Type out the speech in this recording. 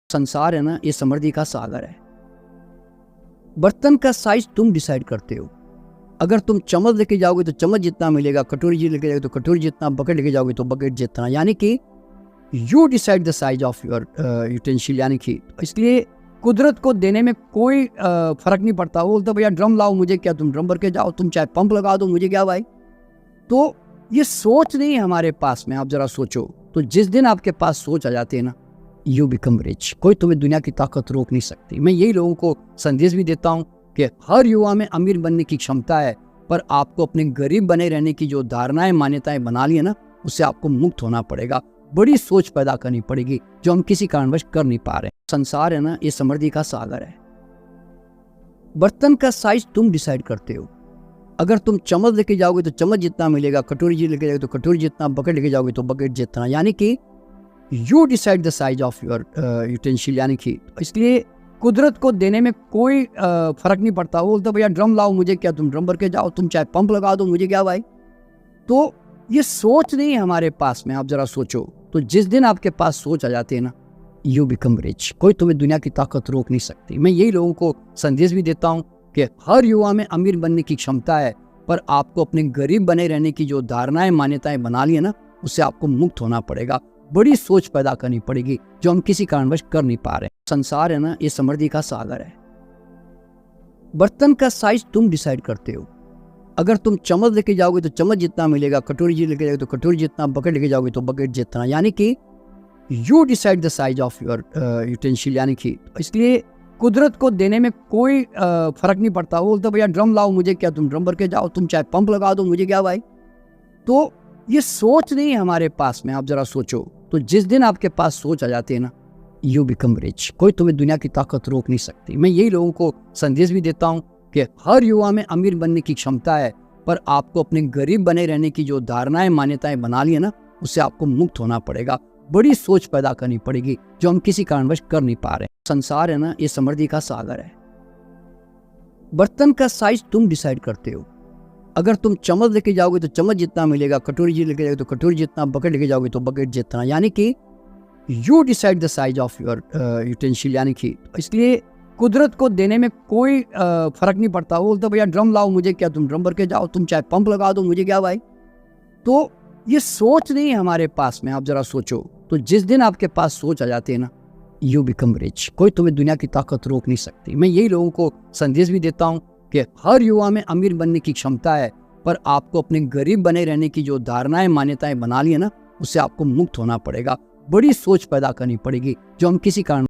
संसार है ना, ये समृद्धि का सागर है। बर्तन का साइज तुम डिसाइड करते हो। अगर तुम चम्मच लेके जाओगे तो चम्मच जितना मिलेगा, कटोरी जी लेके जाओगे तो कटोरी जितना, बकेट लेके जाओगे तो बकेट जितना, यानी कि you decide the size of your utensil. यानी कि इसलिए कुदरत को देने में कोई फर्क नहीं पड़ता। वो बोलता भैया ड्रम लाओ, मुझे क्या, तुम ड्रम भर के जाओ, तुम चाहे पंप लगा दो, मुझे क्या भाई। तो ये सोच नहीं है हमारे पास में। आप जरा सोचो, तो जिस दिन आपके पास सोच आ जाती है ना, यू बिकम रिच। कोई तुम्हें दुनिया की ताकत रोक नहीं सकती। मैं यही लोगों को संदेश भी देता हूँ कि हर युवा में अमीर बनने की क्षमता है, पर आपको अपने गरीब बने रहने की जो धारणाएं, मान्यताएं बना ली है ना, उससे आपको मुक्त होना पड़ेगा। बड़ी सोच पैदा करनी पड़ेगी जो हम किसी कारणवश कर नहीं पा रहे। संसार है ना, ये समृद्धि का सागर है। बर्तन का साइज तुम डिसाइड करते हो। अगर तुम चम्मच लेके जाओगे तो चम्मच जितना मिलेगा, कटोरी जी लेके जाओगे तो कटोरी जितना, बकेट लेके जाओगे तो बकेट जितना, यानी कि you decide the size of your utensil. यानी कि इसलिए कुदरत को देने में कोई फर्क नहीं पड़ता। वो बोलता भैया ड्रम लाओ, मुझे क्या, तुम ड्रम भर के जाओ, तुम चाहे पंप लगा दो, मुझे क्या भाई। तो ये सोच नहीं है हमारे पास में। आप जरा सोचो, तो जिस दिन आपके पास सोच आ जाती है ना, यू बिकम रिच। कोई तुम्हें दुनिया की ताकत रोक नहीं सकती। मैं यही लोगों को संदेश भी देता हूँ कि हर युवा में अमीर बनने की क्षमता है, पर आपको अपने गरीब बने रहने की जो धारणाएं, मान्यताएं बना ली है ना, उससे आपको मुक्त होना पड़ेगा। बड़ी सोच पैदा करनी पड़ेगी जो हम किसी कारणवश कर नहीं पा रहे। संसार है ना, ये समृद्धि का सागर है। बर्तन का साइज तुम डिसाइड करते हो। अगर तुम चम्मच लेके जाओगे तो चम्मच जितना मिलेगा, कटोरी जी लेके जाओगे तो कटोरी जितना, बकेट लेके जाओगे तो बकेट जितना, यानी कि you decide the size of your utensil. यानी कि इसलिए कुदरत को देने में कोई फर्क नहीं पड़ता। वो बोलता भैया ड्रम लाओ, मुझे क्या, तुम ड्रम भर के जाओ, तुम चाहे पंप लगा दो, मुझे क्या भाई। तो ये सोच नहीं है हमारे पास में। आप जरा सोचो, तो जिस दिन आपके पास सोच आ जाती है ना, यू बिकम रिच। कोई तुम्हें दुनिया की ताकत रोक नहीं सकती। मैं यही लोगों को संदेश भी देता हूँ कि हर युवा में अमीर बनने की क्षमता है, पर आपको अपने गरीब बने रहने की जो धारणाएं, मान्यताएं बना ली है ना, उससे आपको मुक्त होना पड़ेगा। बड़ी सोच पैदा करनी पड़ेगी जो हम किसी कारणवश कर नहीं पा रहे। संसार है ना, ये समृद्धि का सागर है। बर्तन का साइज तुम डिसाइड करते हो। अगर तुम चम्मच लेके जाओगे तो चम्मच जितना मिलेगा, कटोरी जी लेके जाओगे तो कटोरी जितना, बकेट लेके जाओगे तो बकेट जितना, यानी कि you decide the size of your utensil. यानी कि इसलिए कुदरत को देने में कोई फर्क नहीं पड़ता। वो बोलता भैया ड्रम लाओ, मुझे क्या, तुम ड्रम भर के जाओ, तुम चाहे पंप लगा दो, मुझे क्या भाई। तो ये सोच नहीं है हमारे पास में। आप जरा सोचो, तो जिस दिन आपके पास सोच आ जाती है ना, यू बिकम रिच। कोई तुम्हें दुनिया की ताकत रोक नहीं सकती। मैं यही लोगों को संदेश भी देता हूँ कि हर युवा में अमीर बनने की क्षमता है, पर आपको अपने गरीब बने रहने की जो धारणाएं, मान्यताएं बना ली है ना, उससे आपको मुक्त होना पड़ेगा। बड़ी सोच पैदा करनी पड़ेगी जो हम किसी कारण